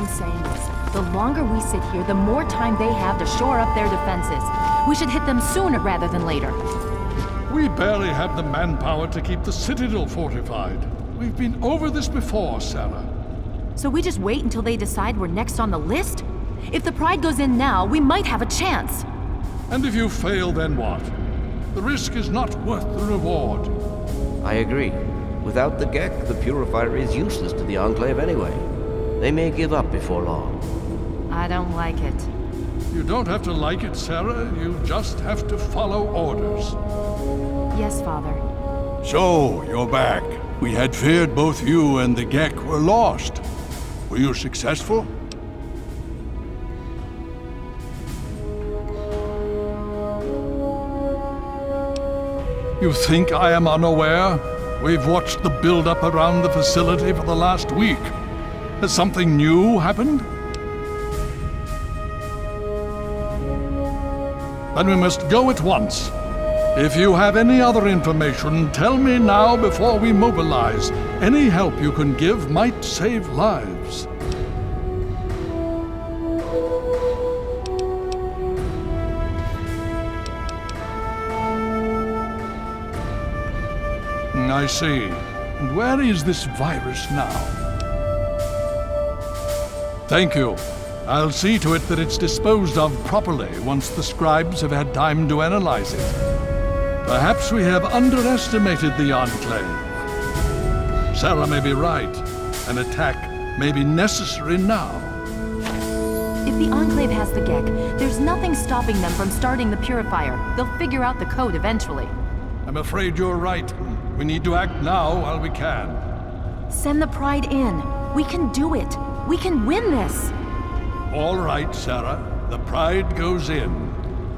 I'm saying is, the longer we sit here, the more time they have to shore up their defenses. We should hit them sooner rather than later. We barely have the manpower to keep the Citadel fortified. We've been over this before, Sarah. So we just wait until they decide we're next on the list? If the Pride goes in now, we might have a chance. And if you fail, then what? The risk is not worth the reward. I agree. Without the Gek, the Purifier is useless to the Enclave anyway. They may give up before long. I don't like it. You don't have to like it, Sarah. You just have to follow orders. Yes, Father. So, you're back. We had feared both you and the Gek were lost. Were you successful? You think I am unaware? We've watched the build-up around the facility for the last week. Has something new happened? Then we must go at once. If you have any other information, tell me now before we mobilize. Any help you can give might save lives. I see. And where is this virus now? Thank you. I'll see to it that it's disposed of properly once the scribes have had time to analyze it. Perhaps we have underestimated the Enclave. Sarah may be right. An attack may be necessary now. If the Enclave has the Gek, there's nothing stopping them from starting the Purifier. They'll figure out the code eventually. I'm afraid you're right. We need to act now while we can. Send the Pride in. We can do it. We can win this. All right, Sarah. The Pride goes in.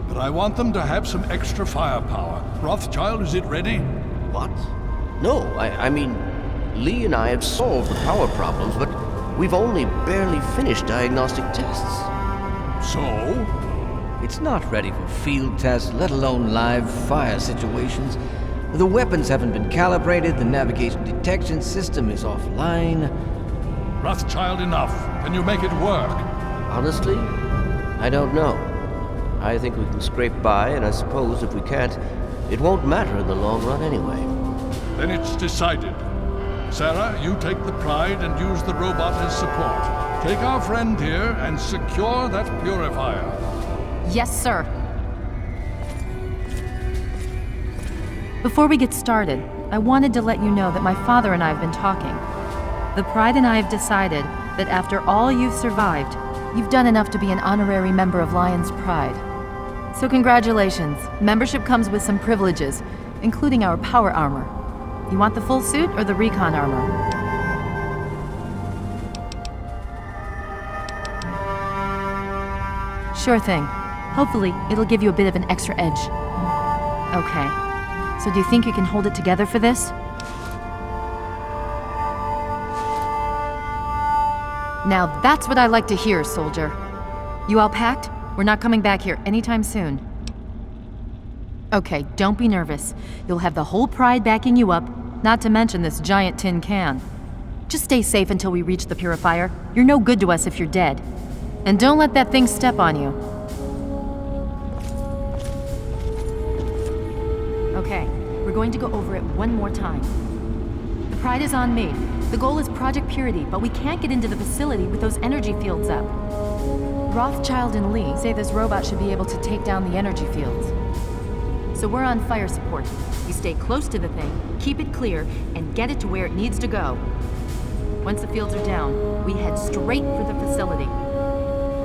But I want them to have some extra firepower. Rothschild, is it ready? What? No, I mean, Lee and I have solved the power problems, but we've only barely finished diagnostic tests. So? It's not ready for field tests, let alone live fire situations. The weapons haven't been calibrated, the navigation detection system is offline. Rothschild, enough. Can you make it work? Honestly, I don't know. I think we can scrape by, and I suppose if we can't, it won't matter in the long run anyway. Then it's decided. Sarah, you take the Pride and use the robot as support. Take our friend here and secure that purifier. Yes, sir. Before we get started, I wanted to let you know that my father and I have been talking. The Pride and I have decided that after all you've survived, you've done enough to be an honorary member of Lion's Pride. So congratulations. Membership comes with some privileges, including our power armor. You want the full suit or the recon armor? Sure thing. Hopefully, it'll give you a bit of an extra edge. Okay. So do you think you can hold it together for this? Now that's what I like to hear, soldier. You all packed? We're not coming back here anytime soon. Okay, don't be nervous. You'll have the whole Pride backing you up, not to mention this giant tin can. Just stay safe until we reach the Purifier. You're no good to us if you're dead. And don't let that thing step on you. Okay, we're going to go over it one more time. The Pride is on me. The goal is Project Purity, but we can't get into the facility with those energy fields up. Rothschild and Lee say this robot should be able to take down the energy fields. So we're on fire support. We stay close to the thing, keep it clear, and get it to where it needs to go. Once the fields are down, we head straight for the facility.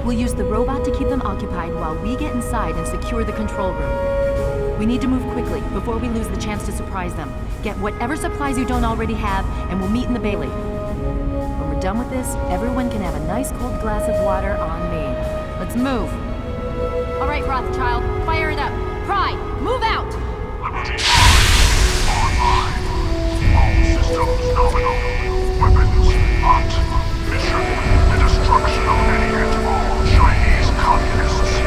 We'll use the robot to keep them occupied while we get inside and secure the control room. We need to move quickly before we lose the chance to surprise them. Get whatever supplies you don't already have, and we'll meet in the Bailey. When we're done with this, everyone can have a nice cold glass of water on me. Let's move. All right, Rothschild, fire it up. Pride, move out! Liberty online. All systems nominal. Weapons hot. Mission: the destruction of any and all Chinese communists.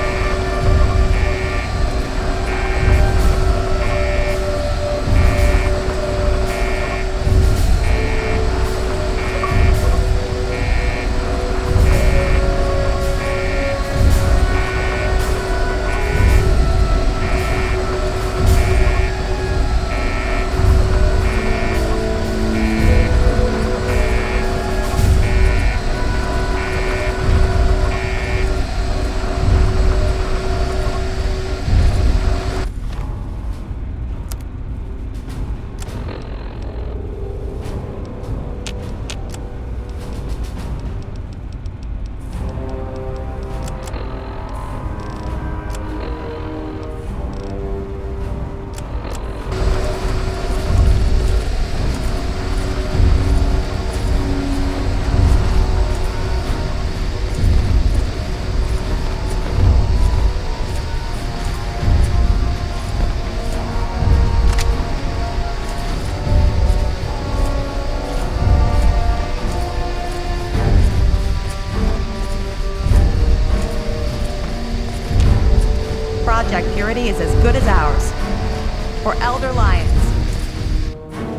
for Elder Lions.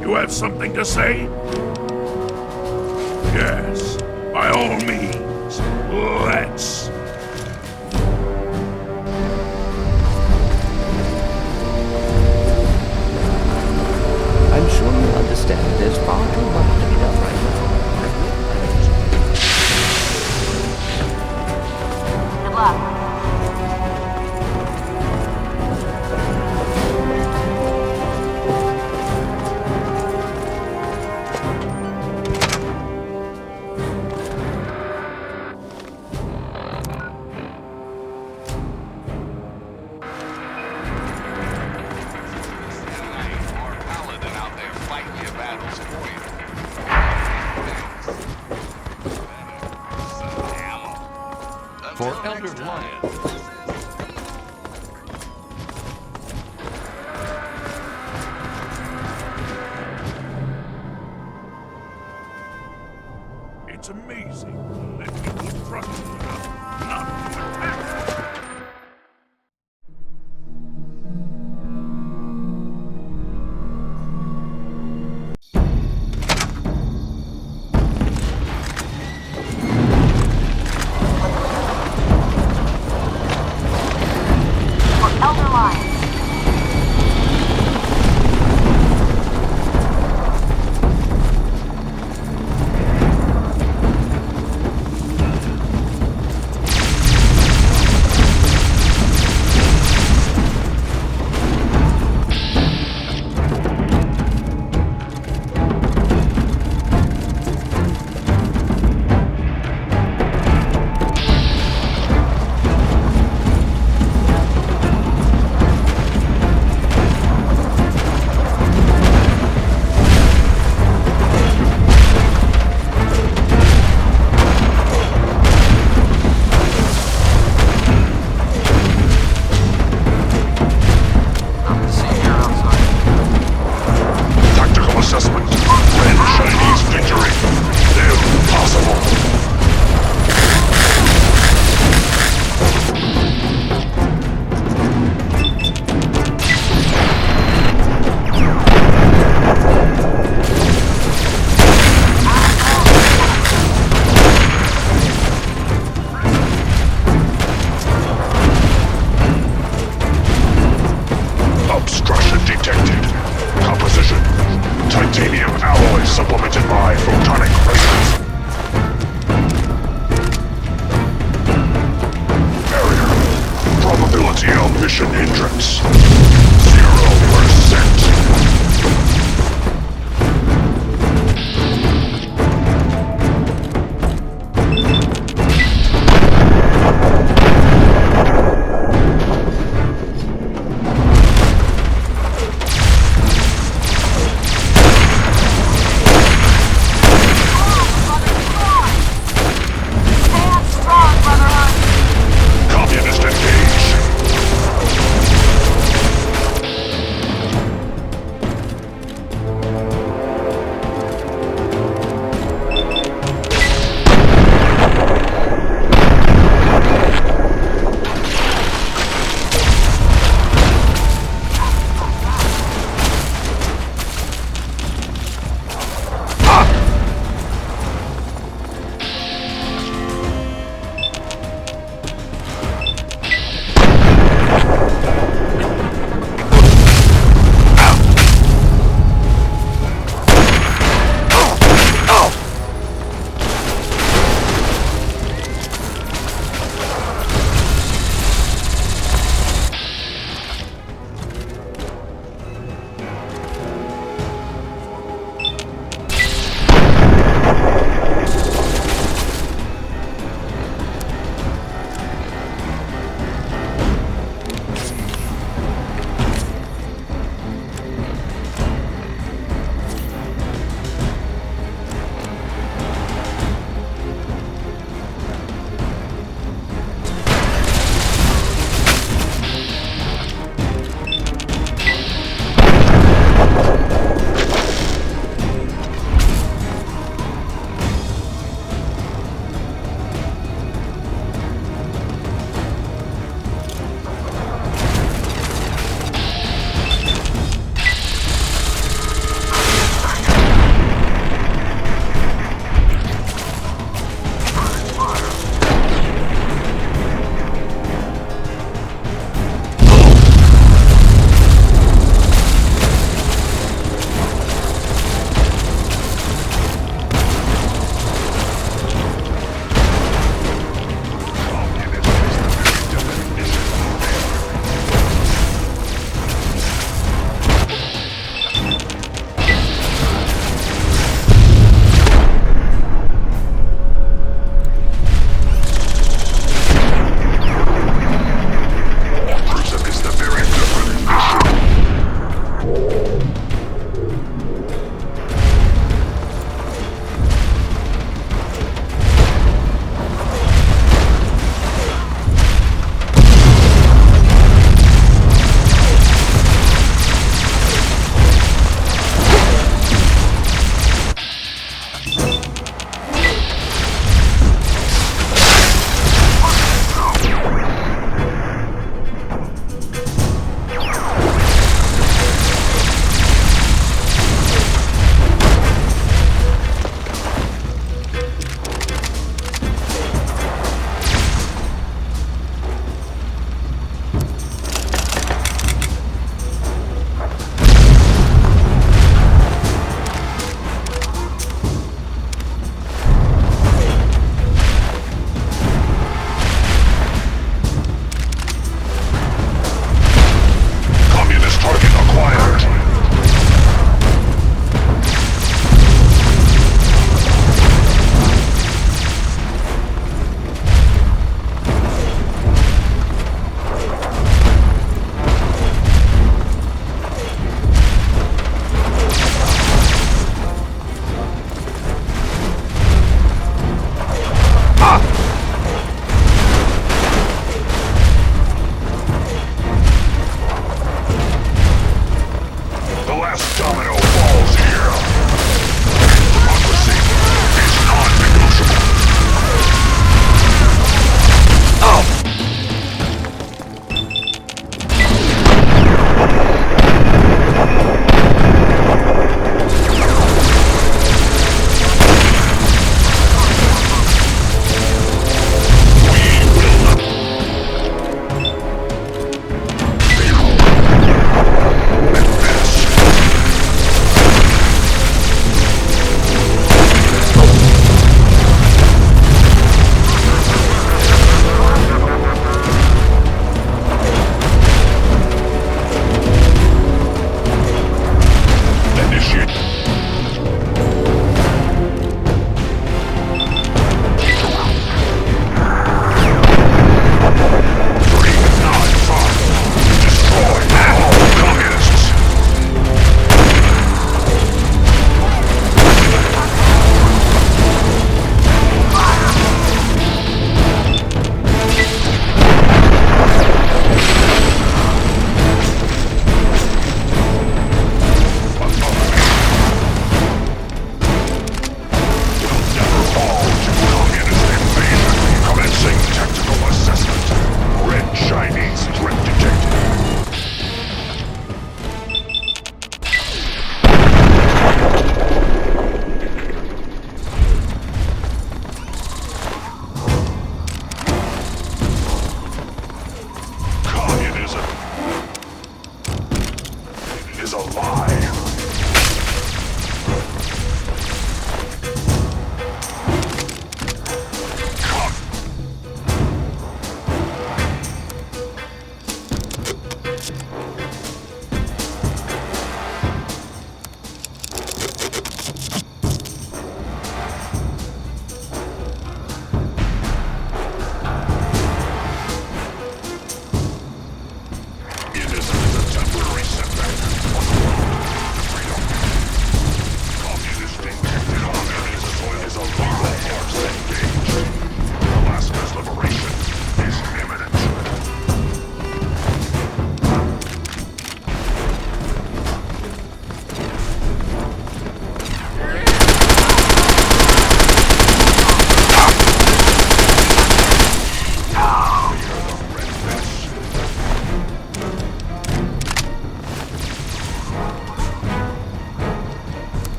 You have something to say? Yes, by all means, let's. I'm sure you understand there's far too much to be done right now. Good luck. For Elder Lion. It's amazing that people trust you enough not to attack. For Elder Lion.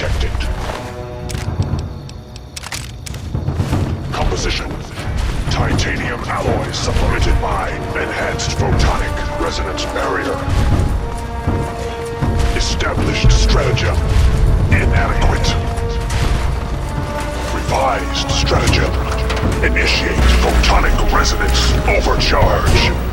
detected. Composition. Titanium alloy supplemented by enhanced photonic resonance barrier. Established stratagem. Inadequate. Revised stratagem. Initiate photonic resonance overcharge.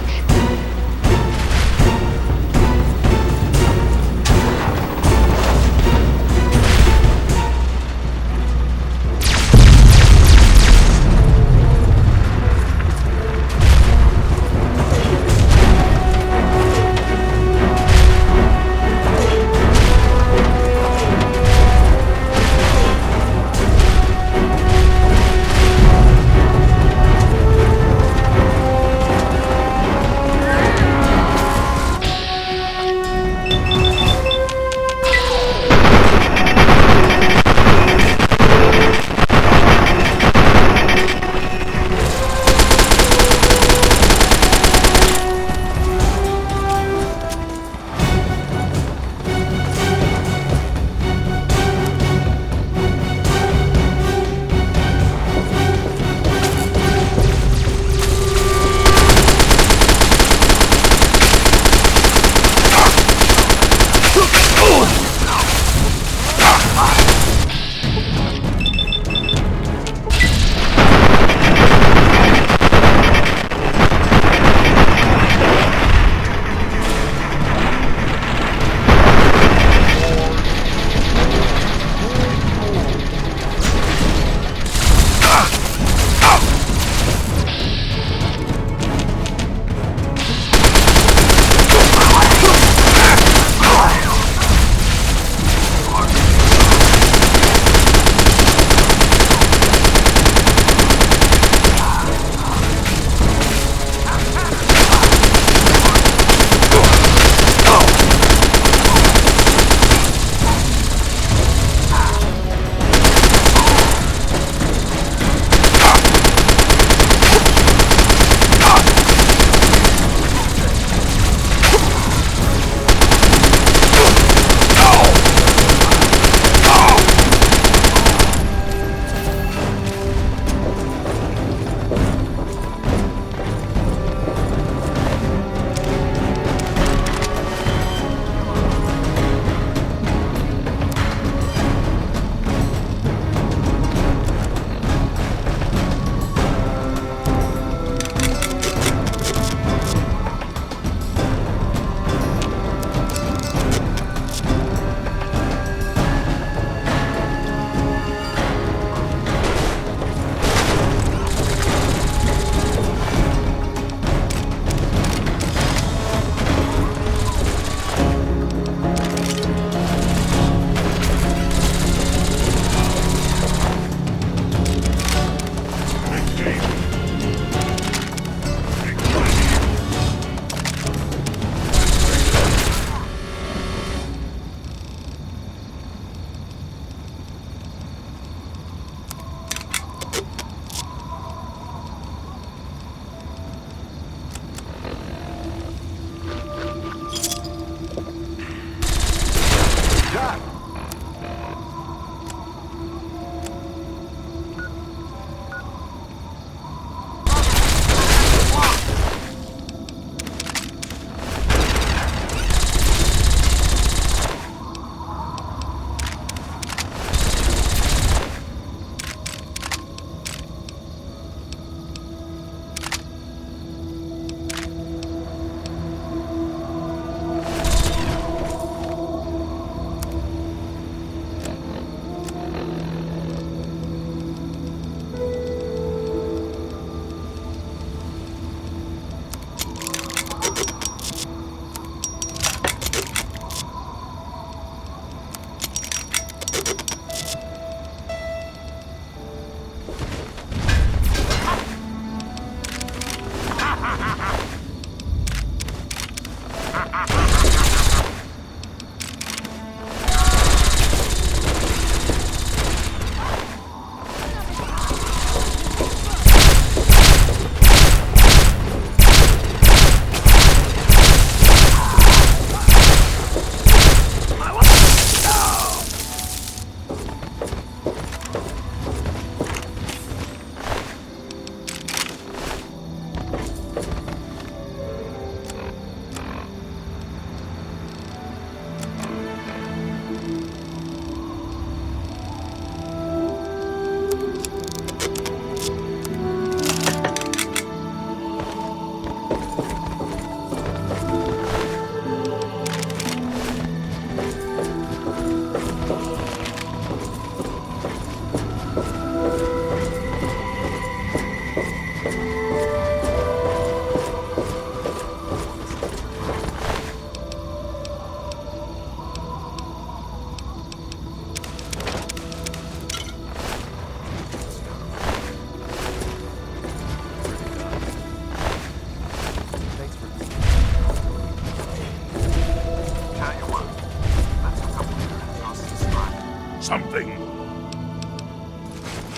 something?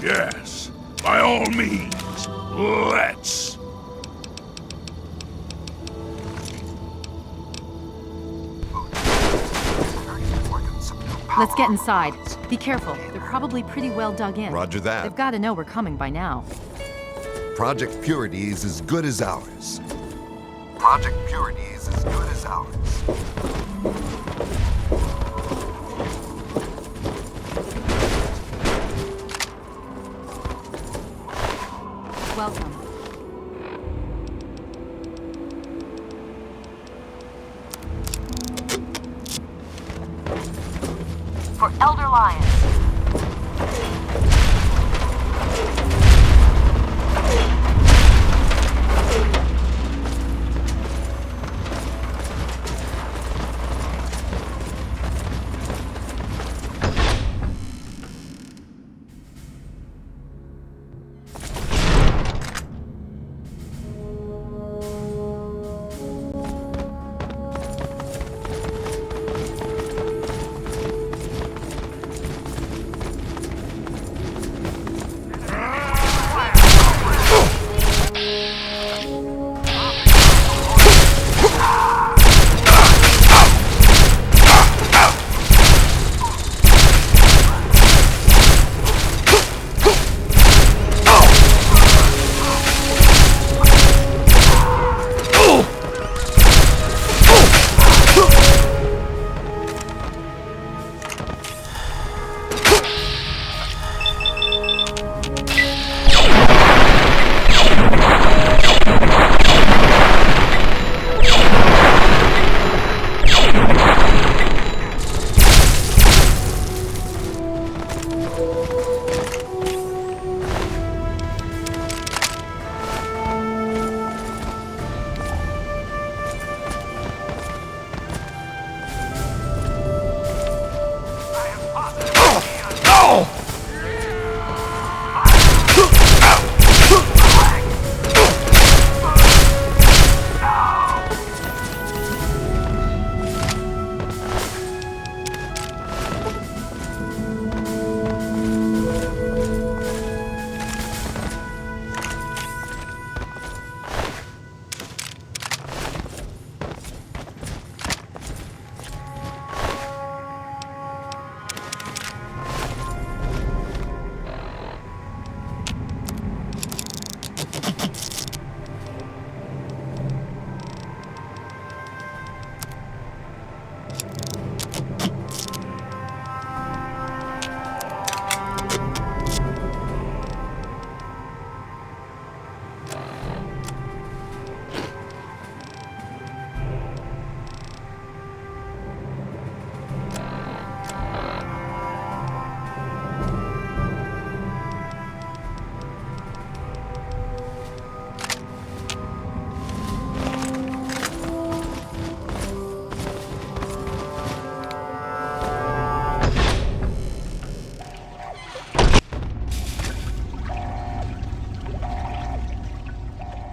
Yes, by all means, let's. Let's get inside. Be careful. They're probably pretty well dug in. Roger that. They've got to know we're coming by now. Project Purity is as good as ours. Project Purity is as good as ours. Welcome. For Elder Lion.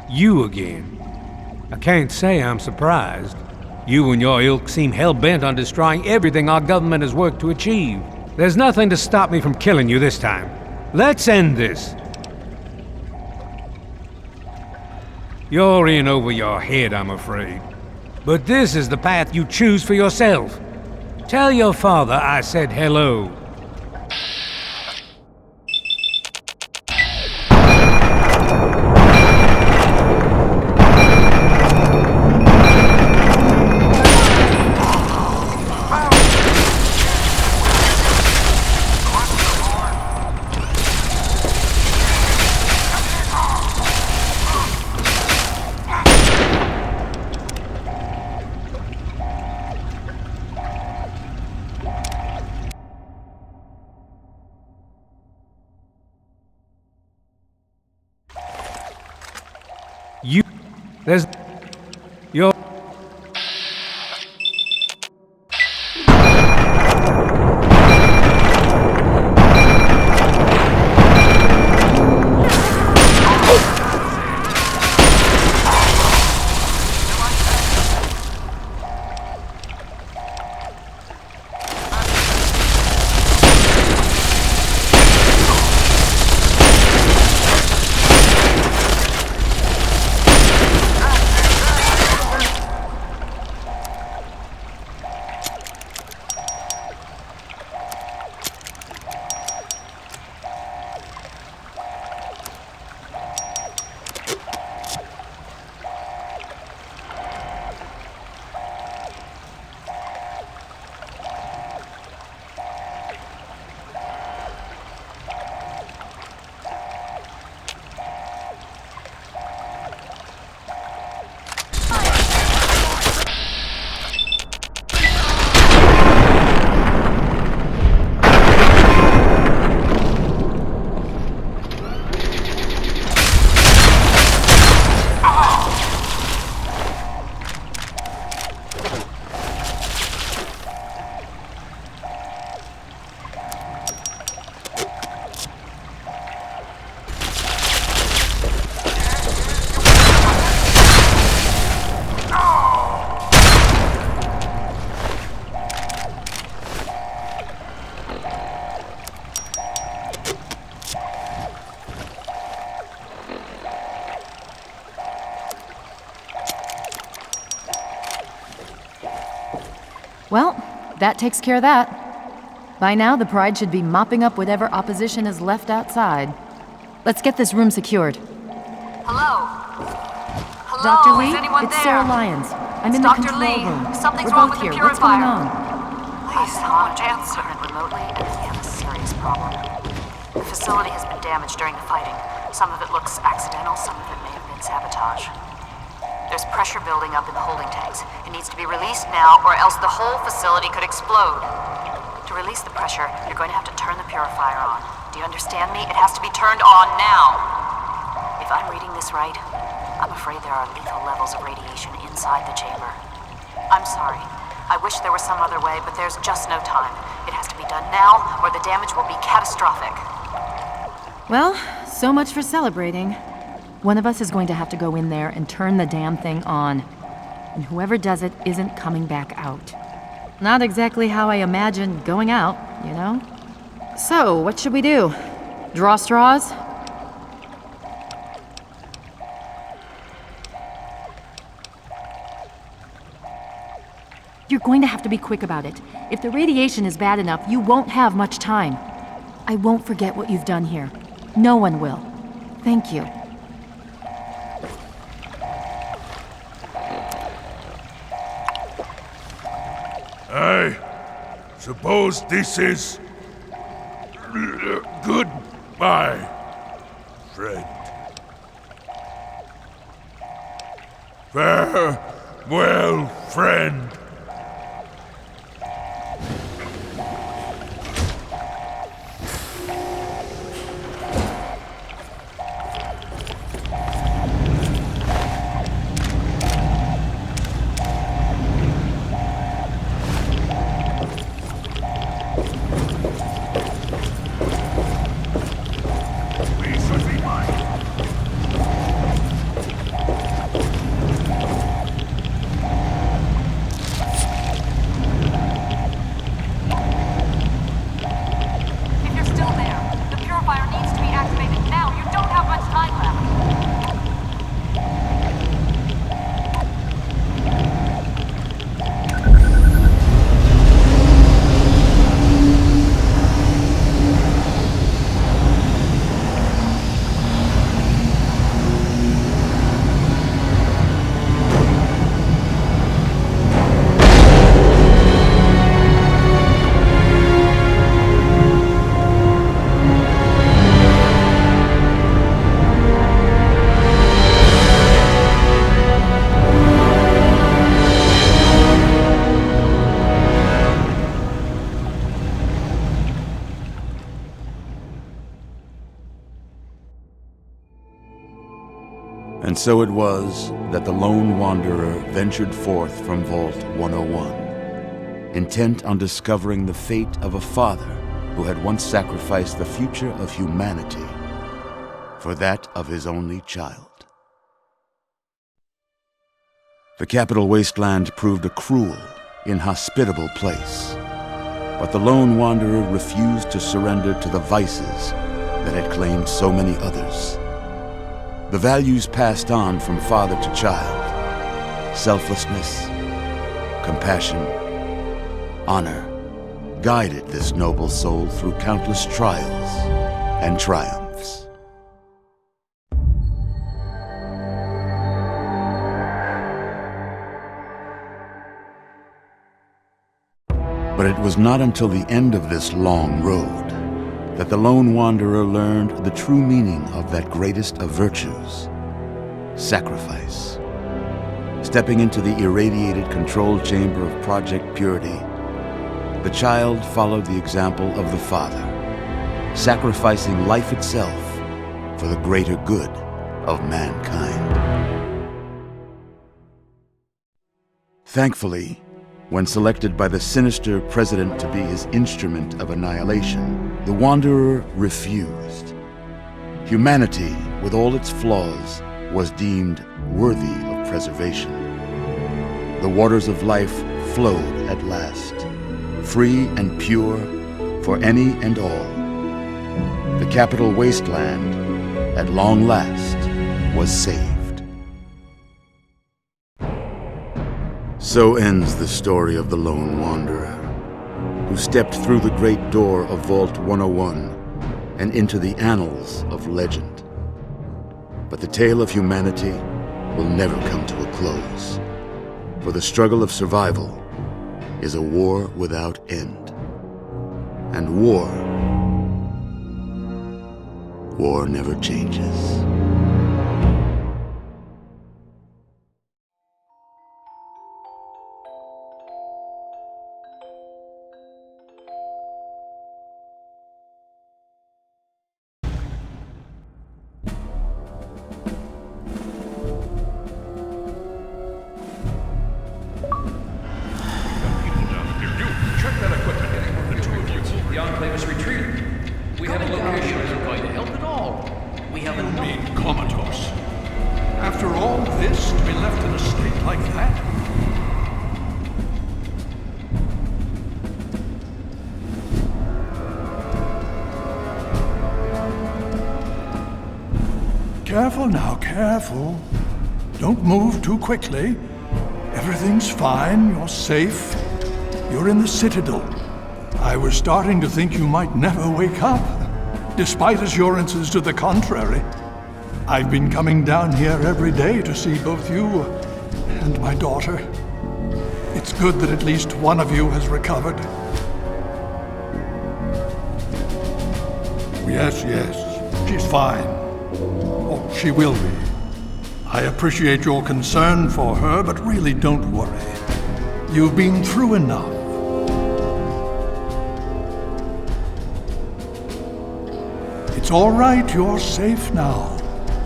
You again. I can't say I'm surprised. You and your ilk seem hell-bent on destroying everything our government has worked to achieve. There's nothing to stop me from killing you this time. Let's end this. You're in over your head, I'm afraid. But this is the path you choose for yourself. Tell your father I said hello. There's... You're... Well, that takes care of that. By now, the Pride should be mopping up whatever opposition is left outside. Let's get this room secured. Hello? Hello? Dr. Lee, Is anyone it's there? Sarah Lyons. I'm in the Dr. control Lee, room. something's We're wrong both with the here. What's going purifier. on? Please, someone answer it remotely, and we have a serious problem. The facility has been damaged during the fighting. Some of it looks accidental, some of it may have been sabotage. There's pressure building up in the holding tanks. It needs to be released now, or else the whole facility could explode. To release the pressure, you're going to have to turn the purifier on. Do you understand me? It has to be turned on now. If I'm reading this right, I'm afraid there are lethal levels of radiation inside the chamber. I'm sorry. I wish there were some other way, but there's just no time. It has to be done now, or the damage will be catastrophic. Well, so much for celebrating. One of us is going to have to go in there and turn the damn thing on. And whoever does it isn't coming back out. Not exactly how I imagined going out, you know? So, what should we do? Draw straws? You're going to have to be quick about it. If the radiation is bad enough, you won't have much time. I won't forget what you've done here. No one will. Thank you. I suppose this is... goodbye, friend. Farewell, friend. If you're still there, the purifier needs to be activated now. You don't have much time left. And so it was that the lone wanderer ventured forth from Vault 101, intent on discovering the fate of a father who had once sacrificed the future of humanity for that of his only child. The capital wasteland proved a cruel, inhospitable place, but the lone wanderer refused to surrender to the vices that had claimed so many others. The values passed on from father to child, selflessness, compassion, honor, guided this noble soul through countless trials and triumphs. But it was not until the end of this long road that the lone wanderer learned the true meaning of that greatest of virtues, sacrifice. Stepping into the irradiated control chamber of Project Purity, the child followed the example of the father, sacrificing life itself for the greater good of mankind. Thankfully, when selected by the sinister president to be his instrument of annihilation, the Wanderer refused. Humanity, with all its flaws, was deemed worthy of preservation. The waters of life flowed at last, free and pure for any and all. The capital wasteland, at long last, was saved. So ends the story of the Lone Wanderer, who stepped through the great door of Vault 101 and into the annals of legend. But the tale of humanity will never come to a close, for the struggle of survival is a war without end. And war never changes. After all this, to be left in a state like that? Careful now, careful. Don't move too quickly. Everything's fine, you're safe. You're in the Citadel. I was starting to think you might never wake up, despite assurances to the contrary. I've been coming down here every day to see both you and my daughter. It's good that at least one of you has recovered. Yes, she's fine. Oh, she will be. I appreciate your concern for her, but really don't worry. You've been through enough. It's all right, you're safe now.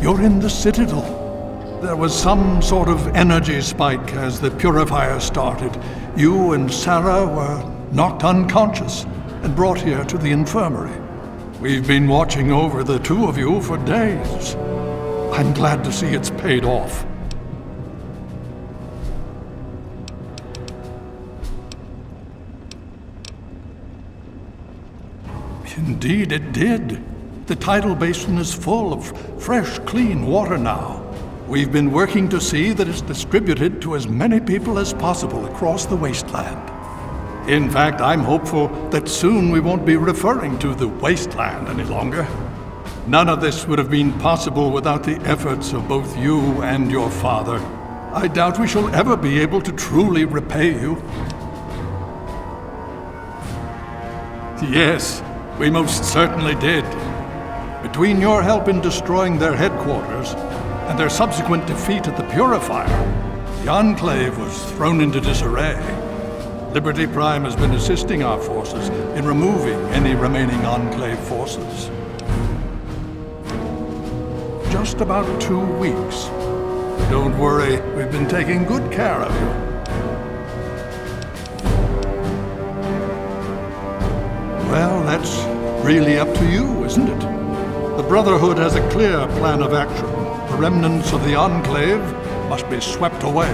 You're in the Citadel. There was some sort of energy spike as the purifier started. You and Sarah were knocked unconscious and brought here to the infirmary. We've been watching over the two of you for days. I'm glad to see it's paid off. Indeed, it did. The tidal basin is full of fresh, clean water now. We've been working to see that it's distributed to as many people as possible across the wasteland. In fact, I'm hopeful that soon we won't be referring to the wasteland any longer. None of this would have been possible without the efforts of both you and your father. I doubt we shall ever be able to truly repay you. Yes, we most certainly did. Between your help in destroying their headquarters and their subsequent defeat at the Purifier, the Enclave was thrown into disarray. Liberty Prime has been assisting our forces in removing any remaining Enclave forces. Just about 2 weeks. Don't worry, we've been taking good care of you. Well, that's really up to you, isn't it? The Brotherhood has a clear plan of action. The remnants of the Enclave must be swept away.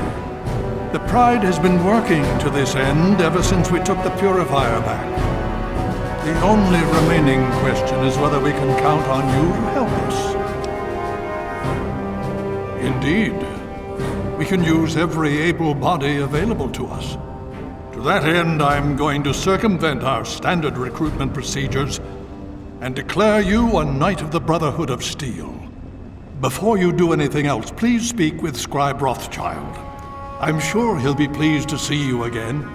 The Pride has been working to this end ever since we took the Purifier back. The only remaining question is whether we can count on you to help us. Indeed. We can use every able body available to us. To that end, I'm going to circumvent our standard recruitment procedures and declare you a Knight of the Brotherhood of Steel. Before you do anything else, please speak with Scribe Rothschild. I'm sure he'll be pleased to see you again.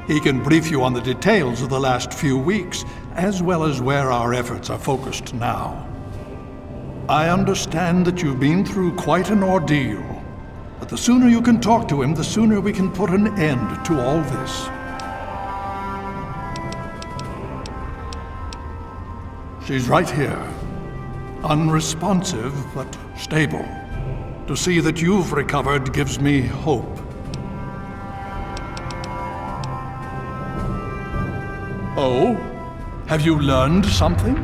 He can brief you on the details of the last few weeks, as well as where our efforts are focused now. I understand that you've been through quite an ordeal, but the sooner you can talk to him, the sooner we can put an end to all this. She's right here, unresponsive but stable. To see that you've recovered gives me hope. Oh? Have you learned something?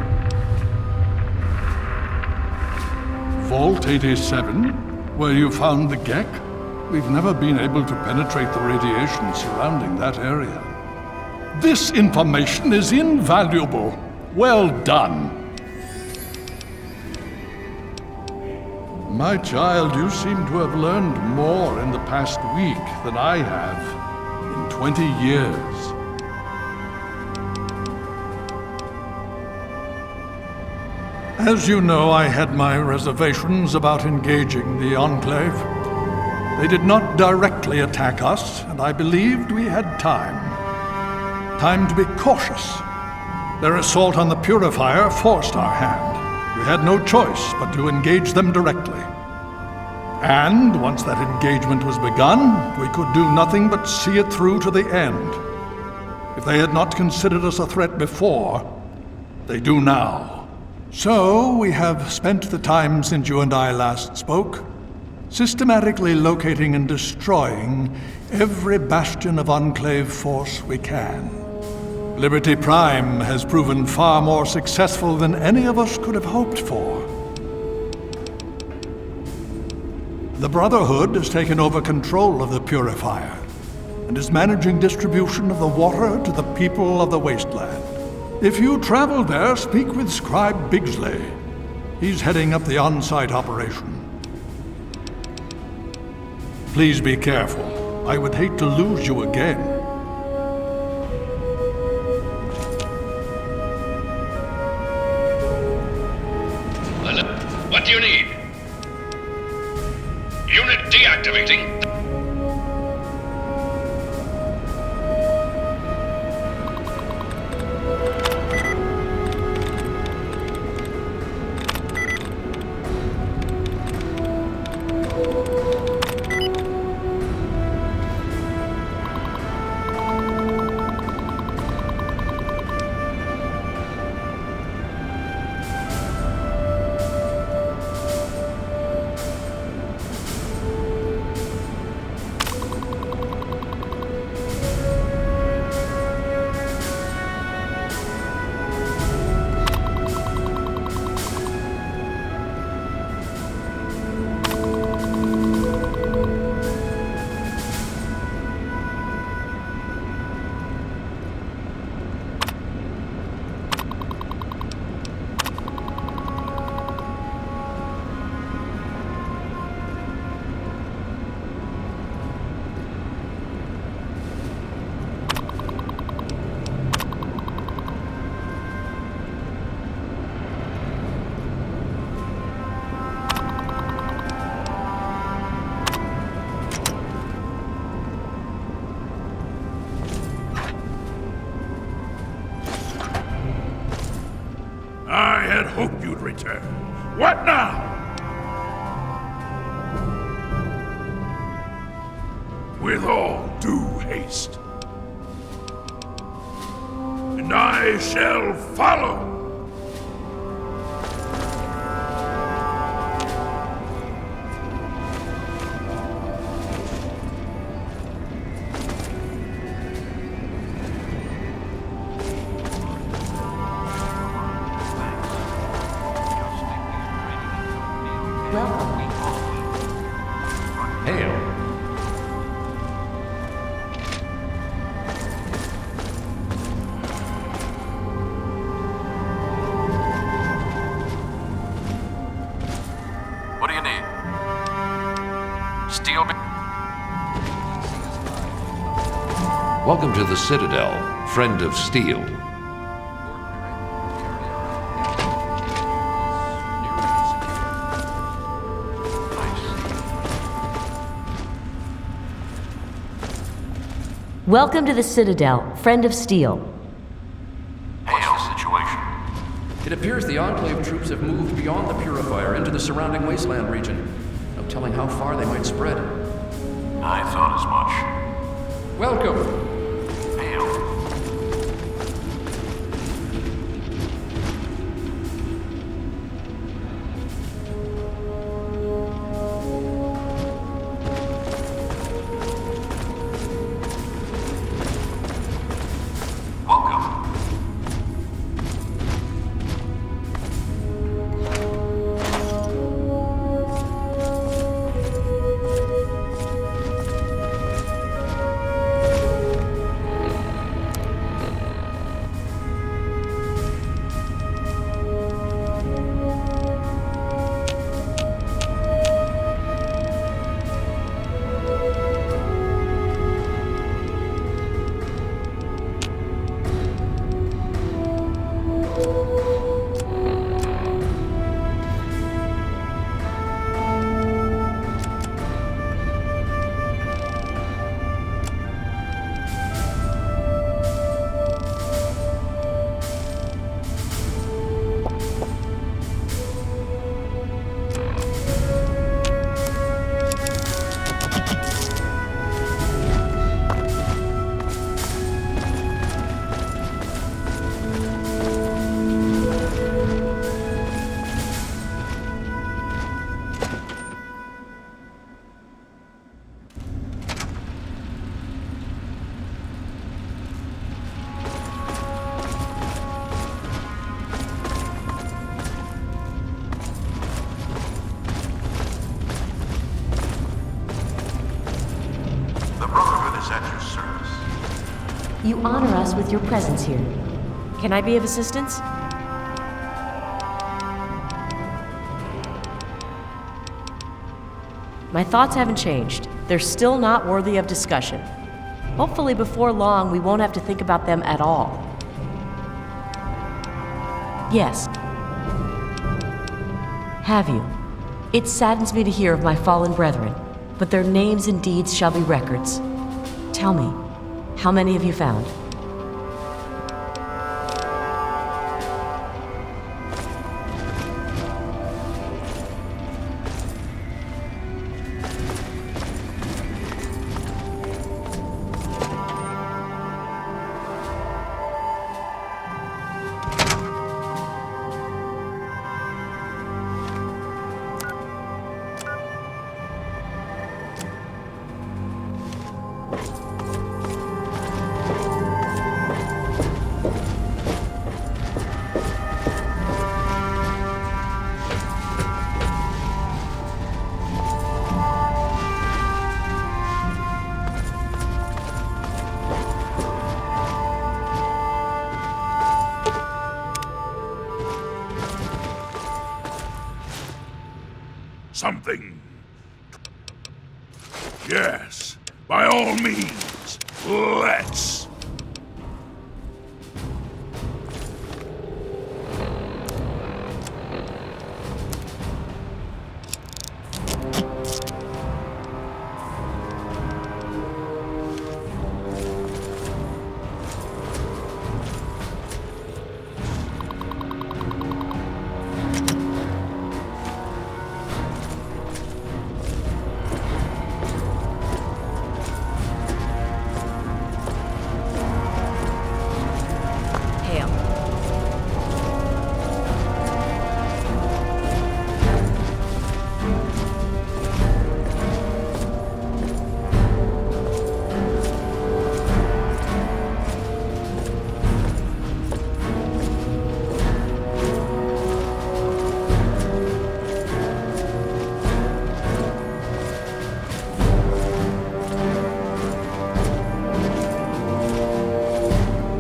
Vault 87, where you found the Gek? We've never been able to penetrate the radiation surrounding that area. This information is invaluable. Well done. My child, you seem to have learned more in the past week than I have in 20 years. As you know, I had my reservations about engaging the Enclave. They did not directly attack us, and I believed we had time. Time to be cautious. Their assault on the Purifier forced our hand. We had no choice but to engage them directly. And once that engagement was begun, we could do nothing but see it through to the end. If they had not considered us a threat before, they do now. So we have spent the time since you and I last spoke, systematically locating and destroying every bastion of Enclave force we can. Liberty Prime has proven far more successful than any of us could have hoped for. The Brotherhood has taken over control of the Purifier and is managing distribution of the water to the people of the Wasteland. If you travel there, speak with Scribe Bigsley. He's heading up the on-site operation. Please be careful. I would hate to lose you again. What do you need? Unit deactivating. I had hoped you'd return. What now? With all due haste. And I shall follow. Hail. What do you need? Steel. Welcome to the Citadel, friend of Steel. Welcome to the Citadel, friend of Steel. What's the situation? It appears the Enclave troops have moved beyond the Purifier into the surrounding wasteland region. No telling how far they might spread. I thought as much. Welcome. Hail. at your service. You honor us with your presence here. Can I be of assistance? My thoughts haven't changed. They're still not worthy of discussion. Hopefully before long, we won't have to think about them at all. Yes. Have you? It saddens me to hear of my fallen brethren, but their names and deeds shall be records. Tell me, how many have you found? Something. Yes, by all means, let's.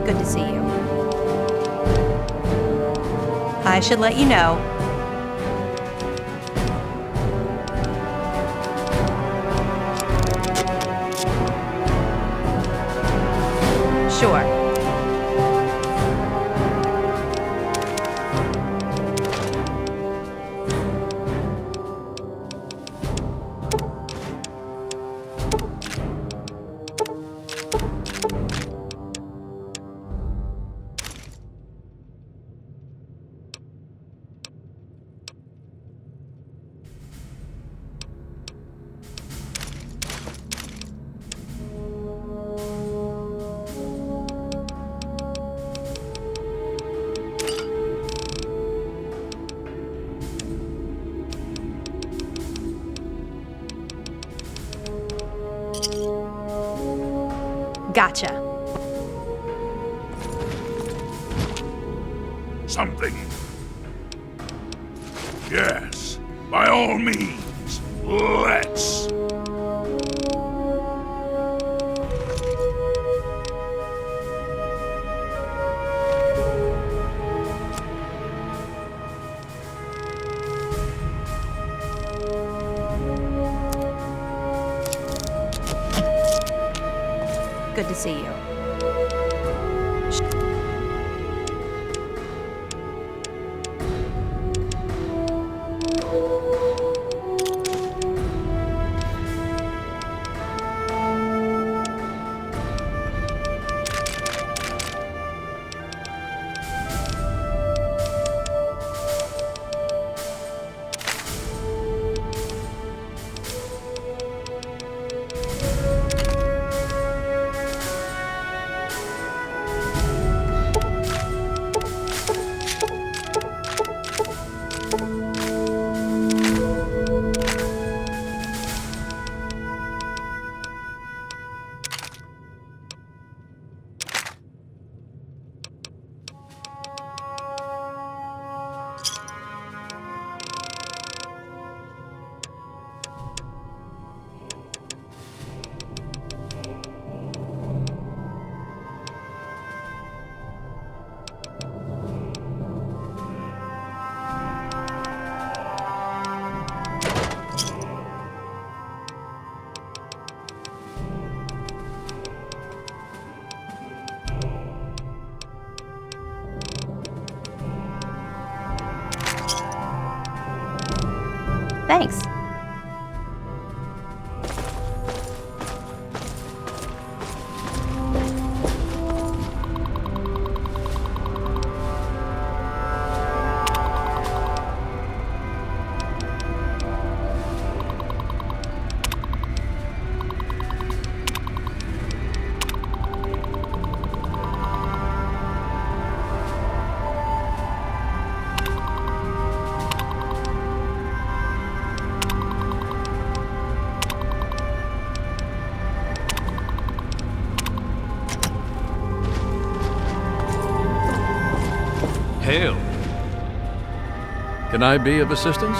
Good to see you. I should let you know. Sure. Gotcha. Something. Yes, by all means, let's. Good to see you. Thanks. Hail. Can I be of assistance?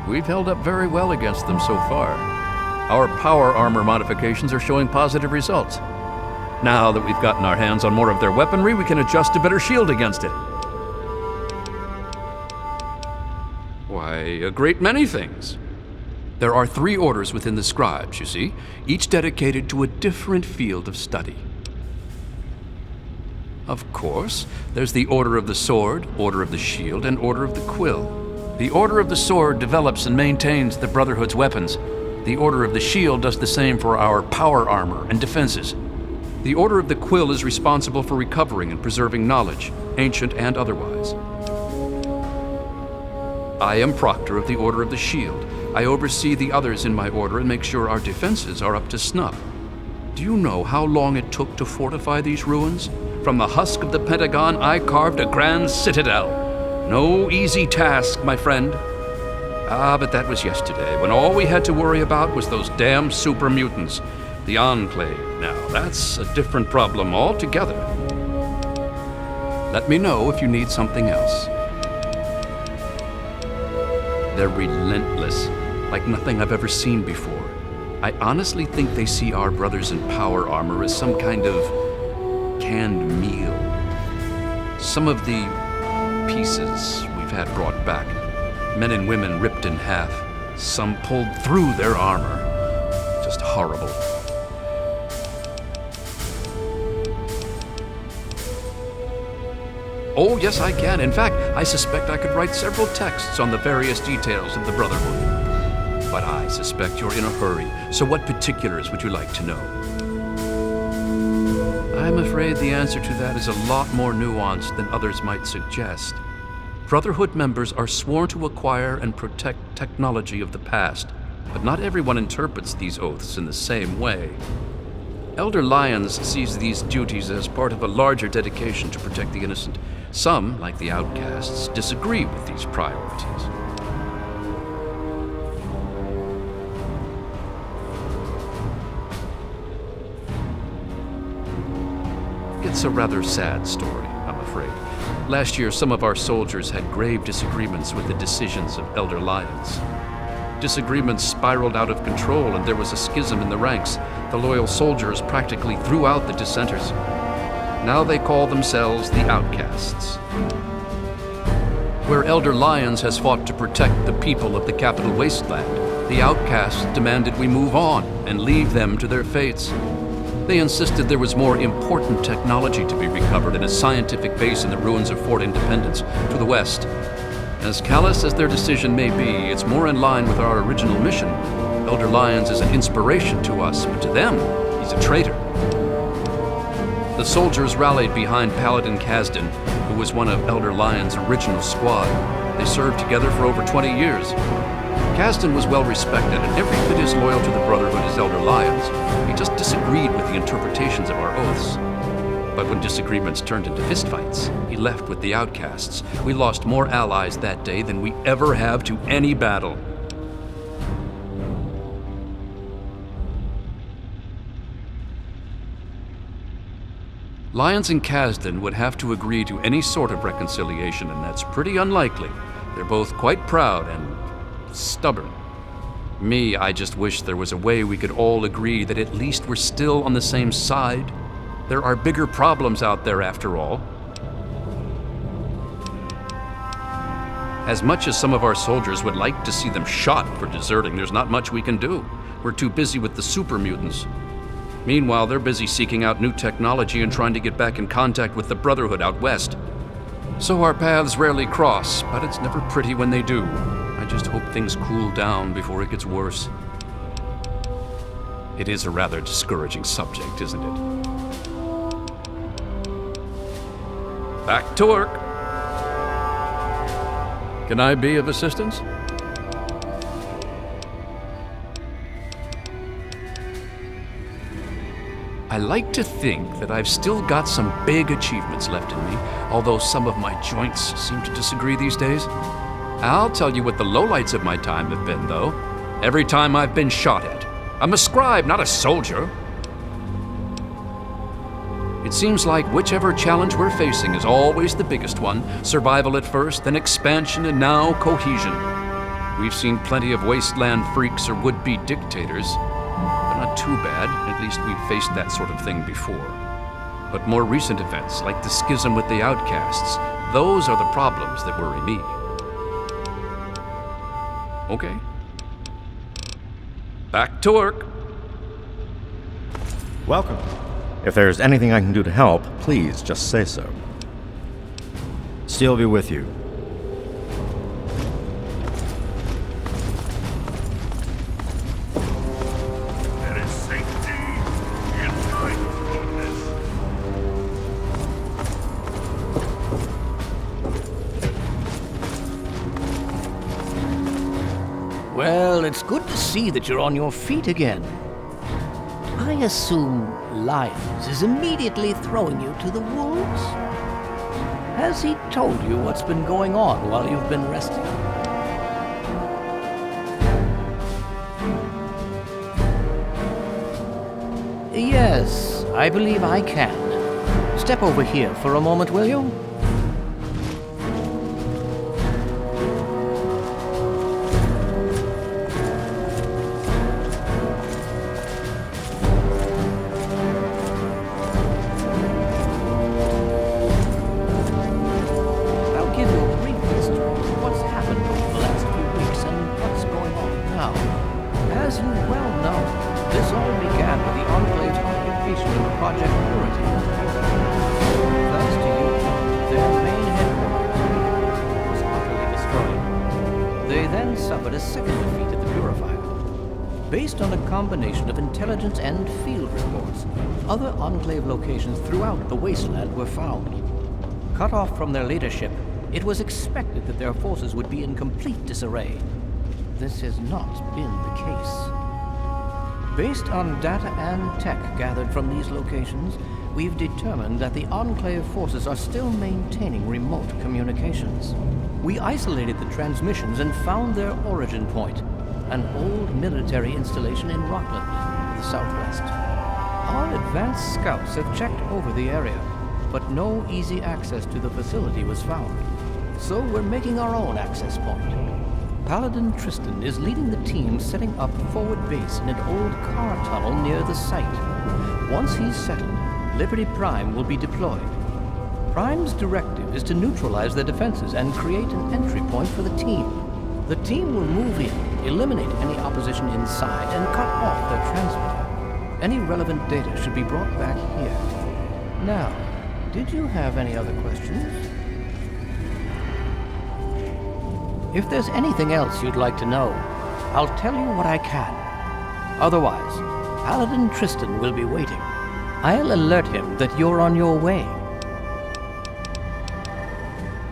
We've held up very well against them so far. Our power armor modifications are showing positive results. Now that we've gotten our hands on more of their weaponry, we can adjust a better shield against it. Why, a great many things. There are 3 orders within the scribes, you see, each dedicated to a different field of study. Of course, there's the Order of the Sword, Order of the Shield, and Order of the Quill. The Order of the Sword develops and maintains the Brotherhood's weapons. The Order of the Shield does the same for our power armor and defenses. The Order of the Quill is responsible for recovering and preserving knowledge, ancient and otherwise. I am Proctor of the Order of the Shield. I oversee the others in my order and make sure our defenses are up to snuff. Do you know how long it took to fortify these ruins? From the husk of the Pentagon, I carved a grand citadel. No easy task, my friend. But that was yesterday, when all we had to worry about was those damn super mutants. The Enclave. Now, that's a different problem altogether. Let me know if you need something else. They're relentless, like nothing I've ever seen before. I honestly think they see our brothers in power armor as some kind of canned meal. Some of the pieces we've had brought back, men and women ripped in half, some pulled through their armor. Just horrible. Oh, yes, I can. In fact, I suspect I could write several texts on the various details of the Brotherhood. But I suspect you're in a hurry, so what particulars would you like to know? I'm afraid the answer to that is a lot more nuanced than others might suggest. Brotherhood members are sworn to acquire and protect technology of the past, but not everyone interprets these oaths in the same way. Elder Lyons sees these duties as part of a larger dedication to protect the innocent. Some, like the outcasts, disagree with these priorities. It's a rather sad story, I'm afraid. Last year, some of our soldiers had grave disagreements with the decisions of Elder Lyons. Disagreements spiraled out of control, and there was a schism in the ranks. The loyal soldiers practically threw out the dissenters. Now they call themselves the Outcasts. Where Elder Lyons has fought to protect the people of the Capital Wasteland, the Outcasts demanded we move on and leave them to their fates. They insisted there was more important technology to be recovered in a scientific base in the ruins of Fort Independence to the west. As callous as their decision may be, it's more in line with our original mission. Elder Lyons is an inspiration to us, but to them, he's a traitor. The soldiers rallied behind Paladin Kasdan, who was one of Elder Lyons' original squad. They served together for over 20 years. Kasdan was well respected and every bit as loyal to the Brotherhood as Elder Lyons. He just disagreed with the interpretations of our oaths. But when disagreements turned into fistfights, he left with the Outcasts. We lost more allies that day than we ever have to any battle. Lyons and Kasdan would have to agree to any sort of reconciliation, and that's pretty unlikely. They're both quite proud and stubborn. Me, I just wish there was a way we could all agree that at least we're still on the same side. There are bigger problems out there after all. As much as some of our soldiers would like to see them shot for deserting, there's not much we can do. We're too busy with the super mutants. Meanwhile, they're busy seeking out new technology and trying to get back in contact with the Brotherhood out west. So our paths rarely cross, but it's never pretty when they do. I just hope things cool down before it gets worse. It is a rather discouraging subject, isn't it? Back to work. Can I be of assistance? I like to think that I've still got some big achievements left in me, although some of my joints seem to disagree these days. I'll tell you what the lowlights of my time have been, though. Every time I've been shot at. I'm a scribe, not a soldier. It seems like whichever challenge we're facing is always the biggest one. Survival at first, then expansion, and now cohesion. We've seen plenty of wasteland freaks or would-be dictators. But not too bad. At least we've faced that sort of thing before. But more recent events, like the schism with the outcasts, those are the problems that worry me. Okay. Back to work. Welcome. If there's anything I can do to help, please just say so. Steel be with you. There is safety in mindfulness. Well, it's good to see that you're on your feet again. I assume Lyons is immediately throwing you to the wolves? Has he told you what's been going on while you've been resting? Yes, I believe I can. Step over here for a moment, will you? Based on a combination of intelligence and field reports, other Enclave locations throughout the wasteland were found. Cut off from their leadership, it was expected that their forces would be in complete disarray. This has not been the case. Based on data and tech gathered from these locations, we've determined that the Enclave forces are still maintaining remote communications. We isolated the transmissions and found their origin point, an old military installation in Rockland, the southwest. Our advanced scouts have checked over the area, but no easy access to the facility was found. So we're making our own access point. Paladin Tristan is leading the team setting up forward base in an old car tunnel near the site. Once he's settled, Liberty Prime will be deployed. Prime's directive is to neutralize their defenses and create an entry point for the team. The team will move in, eliminate any opposition inside, and cut off their transmitter. Any relevant data should be brought back here. Now, did you have any other questions? If there's anything else you'd like to know, I'll tell you what I can. Otherwise, Paladin Tristan will be waiting. I'll alert him that you're on your way.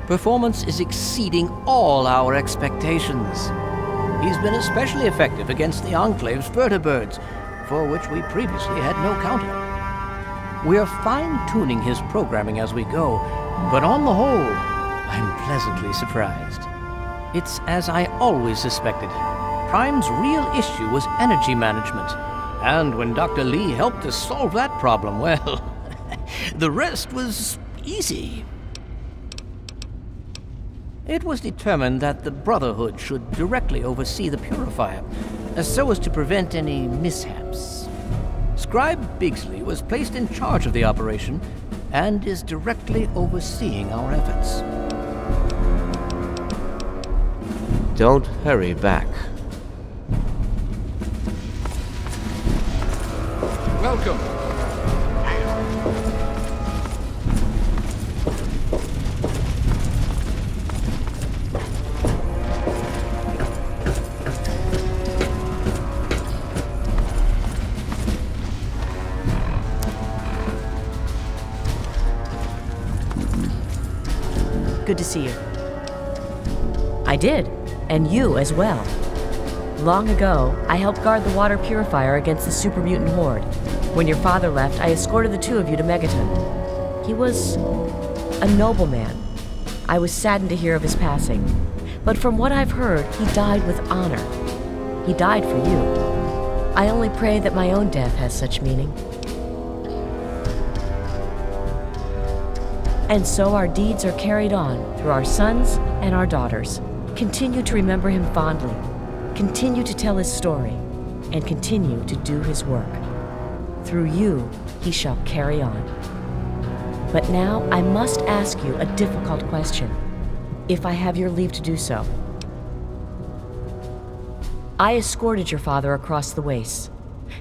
Performance is exceeding all our expectations. He's been especially effective against the Enclave's vertibirds, for which we previously had no counter. We are fine-tuning his programming as we go, but on the whole, I'm pleasantly surprised. It's as I always suspected. Prime's real issue was energy management, and when Dr. Lee helped us solve that problem, well, the rest was easy. It was determined that the Brotherhood should directly oversee the purifier, so as to prevent any mishaps. Scribe Bigsley was placed in charge of the operation and is directly overseeing our efforts. Don't hurry back. Welcome. Good to see you. I did, and you as well. Long ago, I helped guard the water purifier against the super mutant horde. When your father left, I escorted the two of you to Megaton. He was a noble man. I was saddened to hear of his passing. But from what I've heard, he died with honor. He died for you. I only pray that my own death has such meaning. And so our deeds are carried on through our sons and our daughters. Continue to remember him fondly. Continue to tell his story. And continue to do his work. Through you, he shall carry on. But now I must ask you a difficult question, if I have your leave to do so. I escorted your father across the wastes.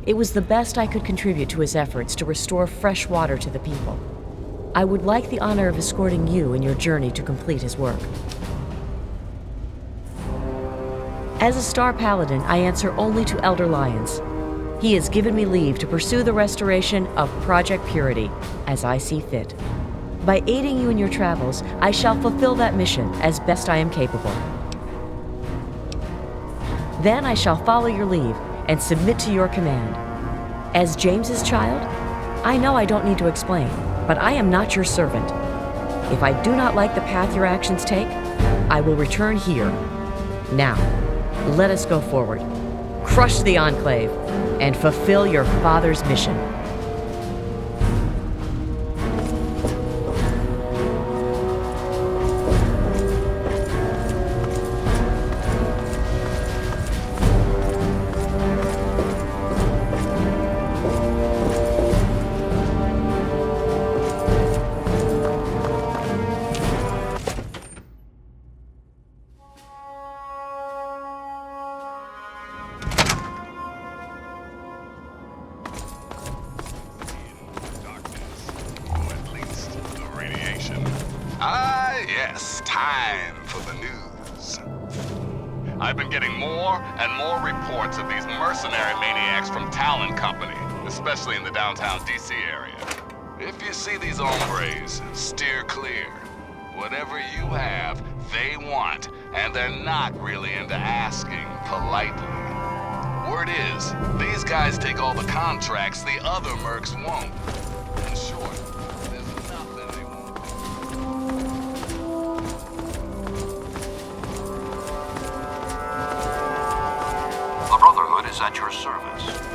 It was the best I could contribute to his efforts to restore fresh water to the people. I would like the honor of escorting you in your journey to complete his work. As a Star Paladin, I answer only to Elder Lyons. He has given me leave to pursue the restoration of Project Purity, as I see fit. By aiding you in your travels, I shall fulfill that mission as best I am capable. Then I shall follow your leave and submit to your command. As James's child, I know I don't need to explain, but I am not your servant. If I do not like the path your actions take, I will return here. Now, let us go forward. Crush the Enclave and fulfill your father's mission. Ah, yes, time for the news. I've been getting more and more reports of these mercenary maniacs from Talon Company, especially in the downtown DC area. If you see these hombres, steer clear. Whatever you have, they want, and they're not really into asking politely. Word is, these guys take all the contracts the other mercs won't. In short, there's nothing they won't The Brotherhood is at your service.